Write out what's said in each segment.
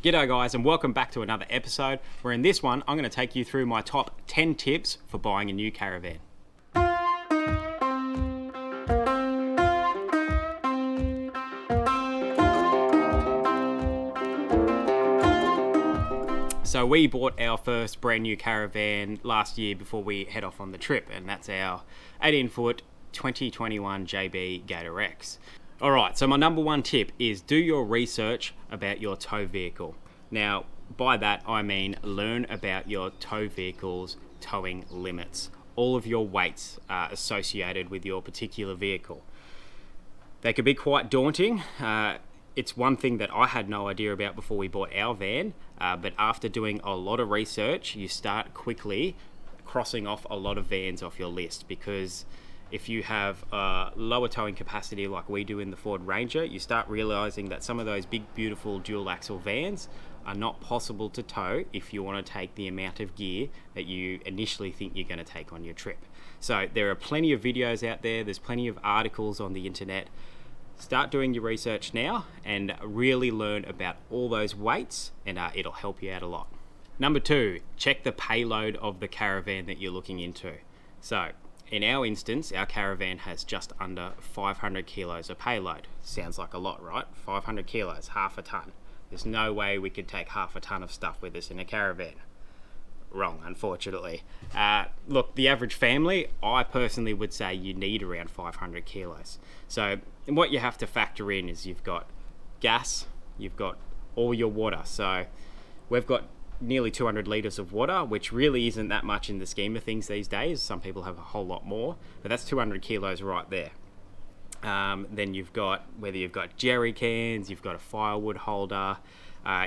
G'day guys, and welcome back to another episode where in this one I'm going to take you through my top 10 tips for buying a new caravan. So we bought our first brand new caravan last year before we head off on the trip, and that's our 18-foot 2021 JB Gator X. Alright, so my number one tip is do your research about your tow vehicle. Now, by that I mean learn about your tow vehicle's towing limits. All of your weights are associated with your particular vehicle. They can be quite daunting. It's one thing that I had no idea about before we bought our van, but after doing a lot of research, you start quickly crossing off a lot of vans off your list, because if you have a lower towing capacity like we do in the Ford Ranger, you start realizing that some of those big, beautiful dual axle vans are not possible to tow if you want to take the amount of gear that you initially think you're going to take on your trip. So there are plenty of videos out there, there's plenty of articles on the internet. Start doing your research now and really learn about all those weights, and it'll help you out a lot. Number two, check the payload of the caravan that you're looking into. So in our instance, our caravan has just under 500 kilos of payload. Sounds like a lot, right? 500 kilos, half a ton. There's no way we could take half a ton of stuff with us in a caravan. Wrong, unfortunately. Look, the average family, I personally would say you need around 500 kilos. So what you have to factor in is you've got gas, you've got all your water. So we've got nearly 200 litres of water, which really isn't that much in the scheme of things these days. Some people have a whole lot more, but that's 200 kilos right there. Then you've got, whether you've got jerry cans, you've got a firewood holder,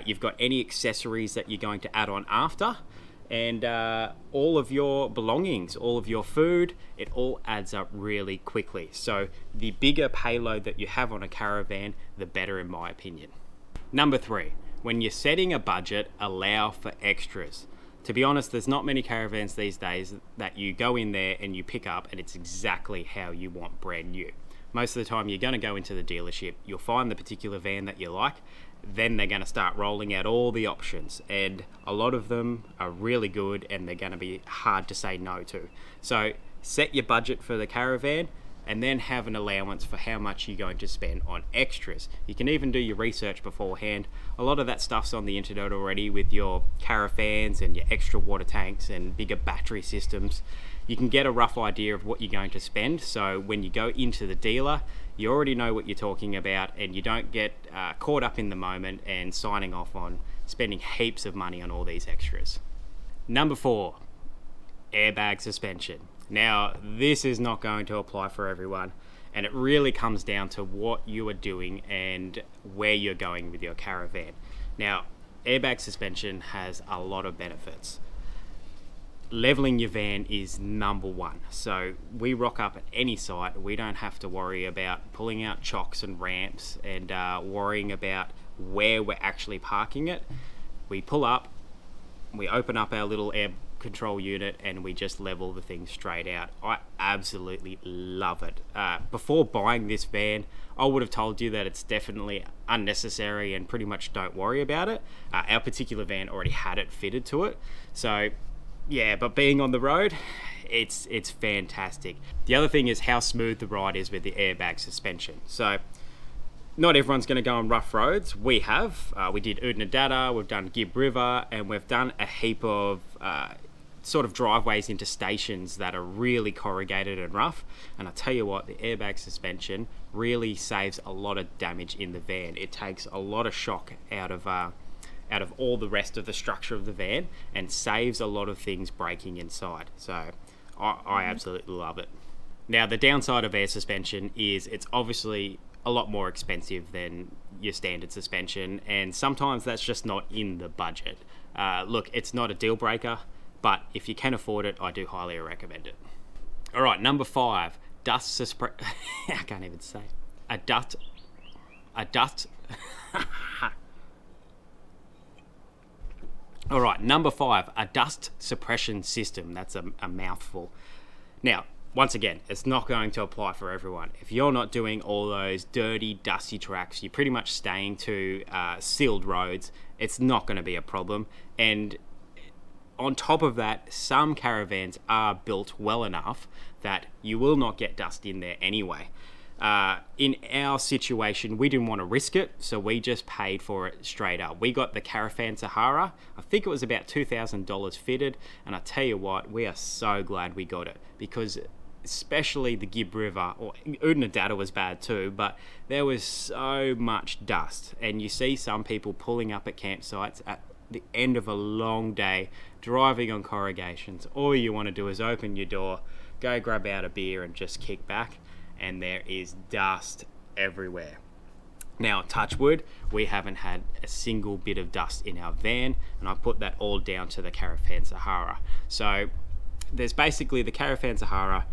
you've got any accessories that you're going to add on after, and all of your belongings, all of your food, it all adds up really quickly. So the bigger payload that you have on a caravan, the better, in my opinion. Number three, when you're setting a budget, allow for extras. To be honest, there's not many caravans these days that you go in there and you pick up and it's exactly how you want brand new. Most of the time you're going to go into the dealership, you'll find the particular van that you like, then they're going to start rolling out all the options, and a lot of them are really good and they're going to be hard to say no to. So set your budget for the caravan and then have an allowance for how much you're going to spend on extras. You can even do your research beforehand. A lot of that stuff's on the internet already with your caravans and your extra water tanks and bigger battery systems. You can get a rough idea of what you're going to spend, so when you go into the dealer, you already know what you're talking about and you don't get caught up in the moment and signing off on spending heaps of money on all these extras. Number four, airbag suspension. Now, this is not going to apply for everyone, and it really comes down to what you are doing and where you're going with your caravan. Now, airbag suspension has a lot of benefits. Leveling your van is number one. So we rock up at any site, we don't have to worry about pulling out chocks and ramps and worrying about where we're actually parking it. We pull up, we open up our little air control unit and we just level the thing straight out. I absolutely love it. Before buying this van, I would have told you that it's definitely unnecessary and pretty much don't worry about it. Our particular van already had it fitted to it, so yeah, but being on the road, it's fantastic. The other thing is how smooth the ride is with the airbag suspension. So not everyone's going to go on rough roads. We have. We did Oodnadatta, we've done Gibb River, and we've done a heap of sort of driveways into stations that are really corrugated and rough. And I tell you what, the airbag suspension really saves a lot of damage in the van. It takes a lot of shock out of all the rest of the structure of the van and saves a lot of things breaking inside. So I absolutely love it. Now, the downside of air suspension is it's obviously a lot more expensive than your standard suspension, and sometimes that's just not in the budget. Look, it's not a deal breaker, but if you can afford it, I do highly recommend it. All right, number five, dust suppression. I can't even say. A dust. All right, number five, a dust suppression system. That's a mouthful. Now, once again, it's not going to apply for everyone. If you're not doing all those dirty, dusty tracks, you're pretty much staying to sealed roads, it's not going to be a problem. And on top of that, some caravans are built well enough that you will not get dust in there anyway. In our situation, we didn't want to risk it, so we just paid for it straight up. We got the Caravan Sahara. I think it was about $2,000 fitted, and I tell you what, we are so glad we got it, because especially the Gibb River, or Oodnadatta was bad too, but there was so much dust, and you see some people pulling up at campsites at the end of a long day, driving on corrugations. All you want to do is open your door, go grab out a beer and just kick back, and there is dust everywhere. Now, touch wood, we haven't had a single bit of dust in our van, and I put that all down to the Caravan Sahara. So there's basically the Caravan Sahara,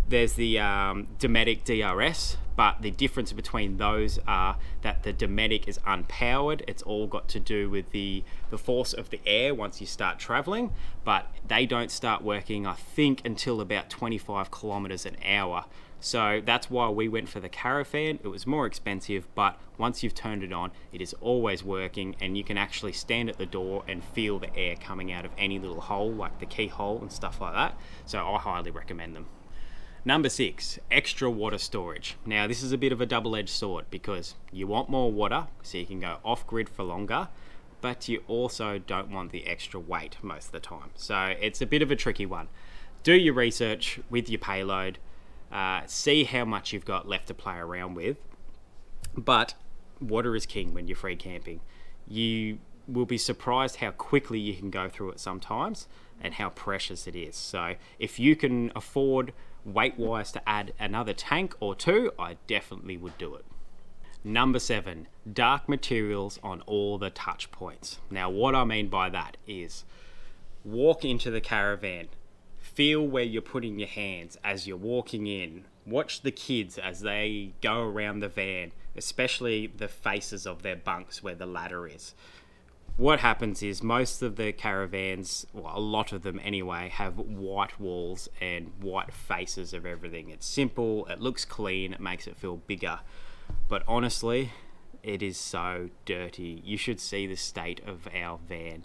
there's the Dometic DRS, but the difference between those are that the Dometic is unpowered. It's all got to do with the force of the air once you start traveling, but they don't start working, I think, until about 25 kilometers an hour. So that's why we went for the Caravan. It was more expensive, but once you've turned it on, it is always working, and you can actually stand at the door and feel the air coming out of any little hole, like the keyhole and stuff like that. So I highly recommend them. Number 6, extra water storage. Now, this is a bit of a double-edged sword, because you want more water so you can go off-grid for longer, but you also don't want the extra weight most of the time. So it's a bit of a tricky one. Do your research with your payload, see how much you've got left to play around with, but water is king when you're free camping. You will be surprised how quickly you can go through it sometimes, and how precious it is. So if you can afford weight-wise to add another tank or two, I definitely would do it. Number 7, dark materials on all the touch points. Now, what I mean by that is, walk into the caravan, feel where you're putting your hands as you're walking in, watch the kids as they go around the van, especially the faces of their bunks where the ladder is. What happens is most of the caravans, well, a lot of them anyway, have white walls and white faces of everything. It's simple, it looks clean, it makes it feel bigger. But honestly, it is so dirty. You should see the state of our van.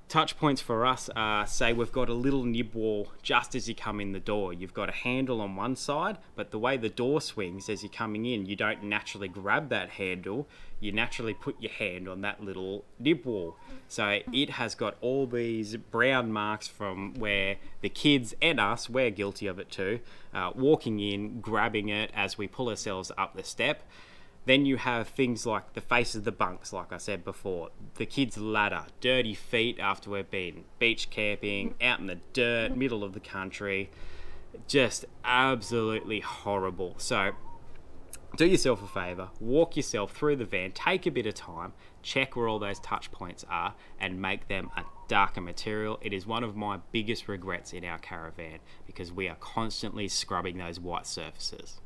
Touch points for us are, say we've got a little nib wall just as you come in the door. You've got a handle on one side, but the way the door swings as you're coming in, you don't naturally grab that handle. You naturally put your hand on that little nib wall. So it has got all these brown marks from where the kids and us, we're guilty of it too, walking in, grabbing it as we pull ourselves up the step. Then you have things like the face of the bunks, like I said before, the kids' ladder, dirty feet after we've been beach camping, out in the dirt, middle of the country, just absolutely horrible. So do yourself a favour, walk yourself through the van, take a bit of time, check where all those touch points are, and make them a darker material. It is one of my biggest regrets in our caravan, because we are constantly scrubbing those white surfaces.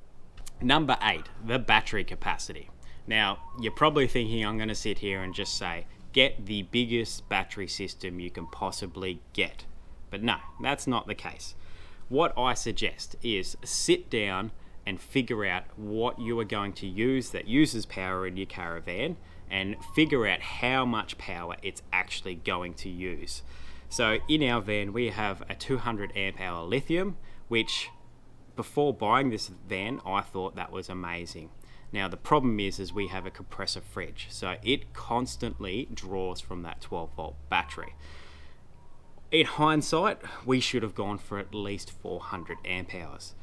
Number 8, the battery capacity. Now, you're probably thinking I'm going to sit here and just say, get the biggest battery system you can possibly get. But no, that's not the case. What I suggest is sit down and figure out what you are going to use that uses power in your caravan, and figure out how much power it's actually going to use. So in our van, we have a 200 amp hour lithium, which before buying this van, I thought that was amazing. Now the problem is we have a compressor fridge, so it constantly draws from that 12 volt battery. In hindsight, we should have gone for at least 400 amp hours.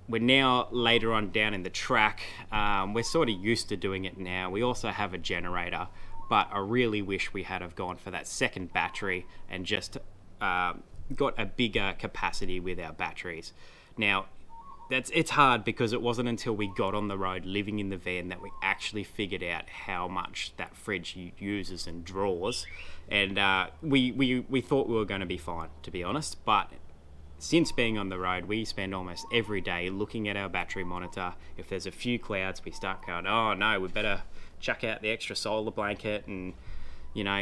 We're now later on down in the track, we're sort of used to doing it now. We also have a generator, but I really wish we had have gone for that second battery and just got a bigger capacity with our batteries. Now, it's hard because it wasn't until we got on the road living in the van that we actually figured out how much that fridge uses and draws. And we thought we were going to be fine, to be honest. But since being on the road, we spend almost every day looking at our battery monitor. If there's a few clouds, we start going, oh no, we better chuck out the extra solar blanket and,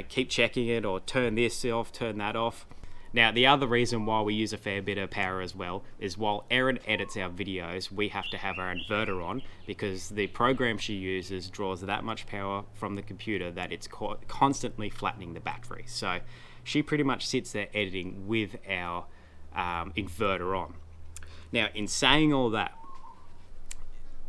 keep checking it, or turn this off, turn that off. Now, the other reason why we use a fair bit of power as well is while Erin edits our videos, we have to have our inverter on because the program she uses draws that much power from the computer that it's constantly flattening the battery. So she pretty much sits there editing with our inverter on. Now, in saying all that,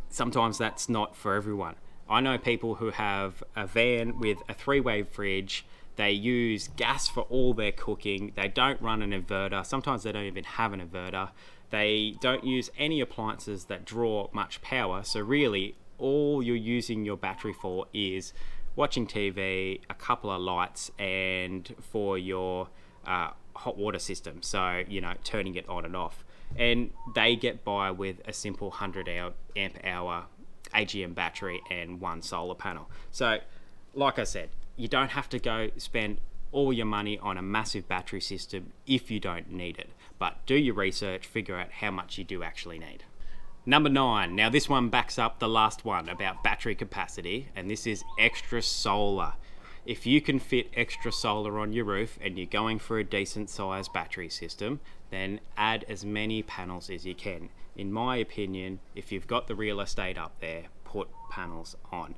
sometimes that's not for everyone. I know people who have a van with a 3-way fridge. They use gas for all their cooking. They don't run an inverter. Sometimes they don't even have an inverter. They don't use any appliances that draw much power. So really, all you're using your battery for is watching TV, a couple of lights, and for your hot water system. So, you know, turning it on and off. And they get by with a simple 100 amp hour AGM battery and one solar panel. So, like I said, you don't have to go spend all your money on a massive battery system if you don't need it. But do your research, figure out how much you do actually need. Number 9. Now this one backs up the last one about battery capacity, and this is extra solar. If you can fit extra solar on your roof and you're going for a decent sized battery system, then add as many panels as you can. In my opinion, if you've got the real estate up there, put panels on.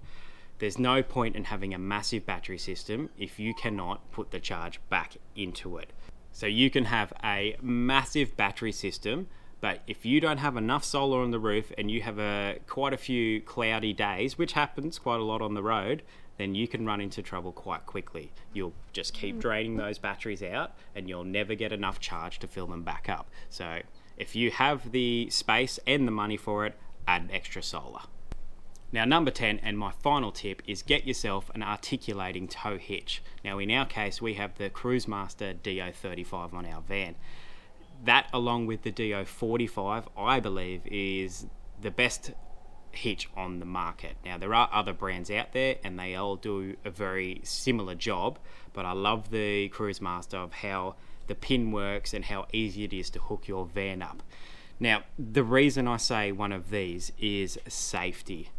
There's no point in having a massive battery system if you cannot put the charge back into it. So you can have a massive battery system, but if you don't have enough solar on the roof and you have quite a few cloudy days, which happens quite a lot on the road, then you can run into trouble quite quickly. You'll just keep draining those batteries out and you'll never get enough charge to fill them back up. So if you have the space and the money for it, add extra solar. Now, number 10, and my final tip, is get yourself an articulating tow hitch. Now, in our case, we have the Cruisemaster DO35 on our van. That, along with the DO45, I believe is the best hitch on the market. Now, there are other brands out there, and they all do a very similar job, but I love the Cruisemaster of how the pin works and how easy it is to hook your van up. Now, the reason I say one of these is safety.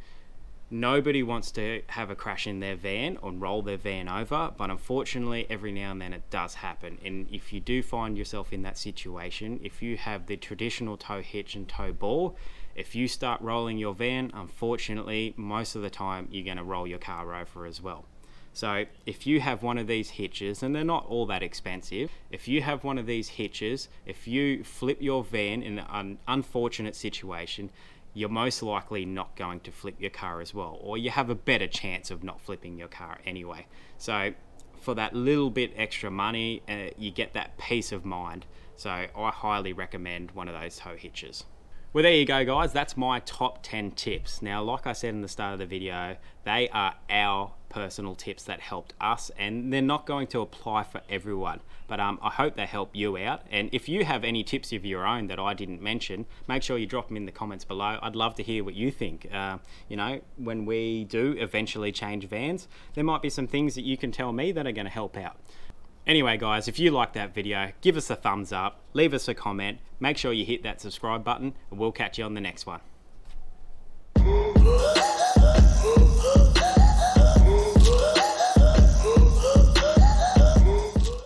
Nobody wants to have a crash in their van or roll their van over, but unfortunately every now and then it does happen. And if you do find yourself in that situation, if you have the traditional tow hitch and tow ball, if you start rolling your van, unfortunately most of the time you're going to roll your car over as well. So if you have one of these hitches, and they're not all that expensive, if you have one of these hitches, if you flip your van in an unfortunate situation, you're most likely not going to flip your car as well, or you have a better chance of not flipping your car anyway. So for that little bit extra money, you get that peace of mind. So I highly recommend one of those tow hitches. Well, there you go, guys. That's my top 10 tips. Now, like I said in the start of the video, they are our personal tips that helped us, and they're not going to apply for everyone, but I hope they help you out. And if you have any tips of your own that I didn't mention, make sure you drop them in the comments below. I'd love to hear what you think. You know, when we do eventually change vans, there might be some things that you can tell me that are going to help out. Anyway, guys, if you liked that video, give us a thumbs up, leave us a comment, make sure you hit that subscribe button, and we'll catch you on the next one.